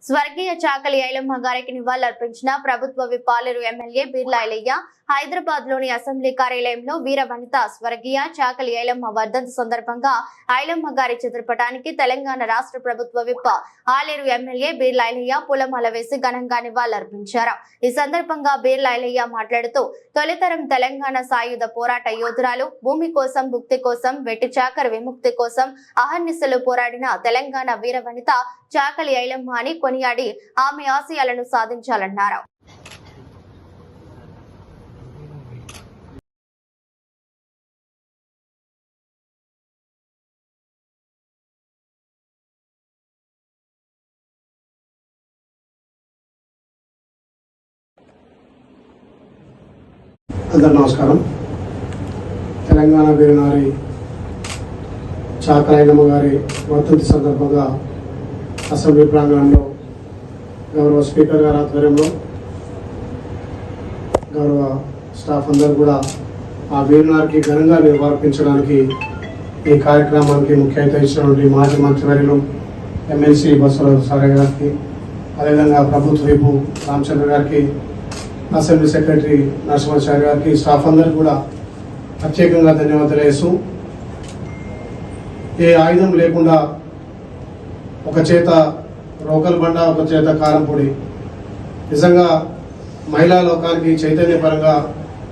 స్వర్గీయ చాకలి ఐలమ్మ గారికి నివాళులర్పించిన ప్రభుత్వ విప్ పాలేరు ఎమ్మెల్యే బిర్లా ఐలయ్య హైదరాబాద్ లోని అసెంబ్లీ కార్యాలయంలో వీర వనిత స్వర్గీయ చాకలి ఐలమ్మ వర్ధంతి సందర్భంగా ఐలమ్మ గారి చిత్రపటానికి తెలంగాణ రాష్ట్ర ప్రభుత్వ విప్ ఆలేరు ఎమ్మెల్యే బిర్లా ఐలయ్య పూలమాల వేసి ఘనంగా నివాళులర్పించారు. ఈ సందర్భంగా బిర్లా ఐలయ్య మాట్లాడుతూ తొలితరం తెలంగాణ సాయుధ పోరాట యోధురాలు, భూమి కోసం, భుక్తి కోసం, వెట్టి చాకరి విముక్తి కోసం అహర్నిశలు పోరాడిన తెలంగాణ వీర వనిత చాకలి ఐలమ్మ అని కొనియాడి ఆమె ఆశయాలను సాధించాలన్నారు. అందరూ నమస్కారం. తెలంగాణ వీరనారి చాకలి ఐలమ్మ గారి వర్ధంతి సందర్భంగా అసెంబ్లీ ప్రాంగణంలో గౌరవ స్పీకర్ గారి ఆధ్వర్యంలో గౌరవ స్టాఫ్ అందరూ కూడా ఆ వీరనారికి ఘనంగా నివాళులర్పించడానికి ఈ కార్యక్రమానికి ముఖ్య అతిథి ఇచ్చినటువంటి మాజీ మంత్రివర్యులు ఎమ్మెల్సీ బసవరాజు సారయ్య గారికి, అదేవిధంగా ప్రభుత్వ వైపు రామచంద్ర గారికి, అసెంబ్లీ సెక్రటరీ నరసింహాచారి గారికి, స్టాఫ్ అందరికీ కూడా ప్రత్యేకంగా ధన్యవాదాలు వేస్తూ, ఏ ఆయుధం లేకుండా ఒక చేత రోకల్ బండ, ఒక చేత కారంపొడి, నిజంగా మహిళా లోకానికి చైతన్యపరంగా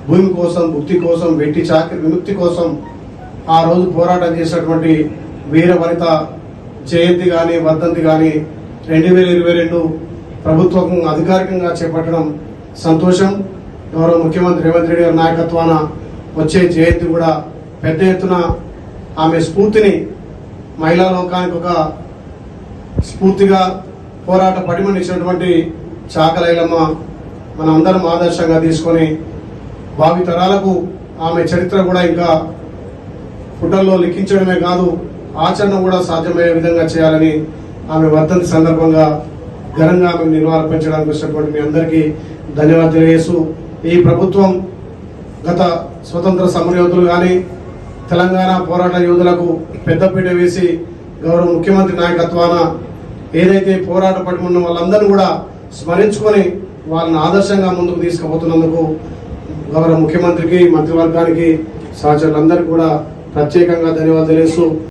భూమి కోసం, భుక్తి కోసం, వెట్టి చాకరి విముక్తి కోసం ఆ రోజు పోరాటం చేసినటువంటి వీర వనిత జయంతి కానీ వర్ధంతి కానీ 2022 ప్రభుత్వం అధికారికంగా చేపట్టడం సంతోషం. గౌరవ ముఖ్యమంత్రి రేవంత్ రెడ్డి గారి నాయకత్వాన వచ్చే జయంతి కూడా పెద్ద ఎత్తున ఆమె స్ఫూర్తిని మహిళా లోకానికి ఒక స్ఫూర్తిగా పోరాట పటిమనిచ్చినటువంటి చాకలి ఐలమ్మ మన అందరం ఆదర్శంగా తీసుకొని భావి తరాలకు ఆమె చరిత్ర కూడా ఇంకా ఫుటల్లో లిఖించడమే కాదు, ఆచరణ కూడా సాధ్యమయ్యే విధంగా చేయాలని ఆమె వర్ధంతి సందర్భంగా ఘనంగా ఆమె నివాళులర్పించడానికి వచ్చినటువంటి మీ అందరికీ ధన్యవాదాలు తెలియజేస్తూ, ఈ ప్రభుత్వం గత స్వతంత్ర సమరయోధులు కానీ తెలంగాణ పోరాట యోధులకు పెద్దపీట వేసి గౌరవ ముఖ్యమంత్రి నాయకత్వాన ఏదైతే పోరాట పట్టుకున్న వాళ్ళందరూ కూడా స్మరించుకొని వాళ్ళని ఆదర్శంగా ముందుకు తీసుకుపోతున్నందుకు గౌరవ ముఖ్యమంత్రికి, మంత్రివర్గానికి, సహచరులందరికీ కూడా ప్రత్యేకంగా ధన్యవాదాలు తెలుస్తూ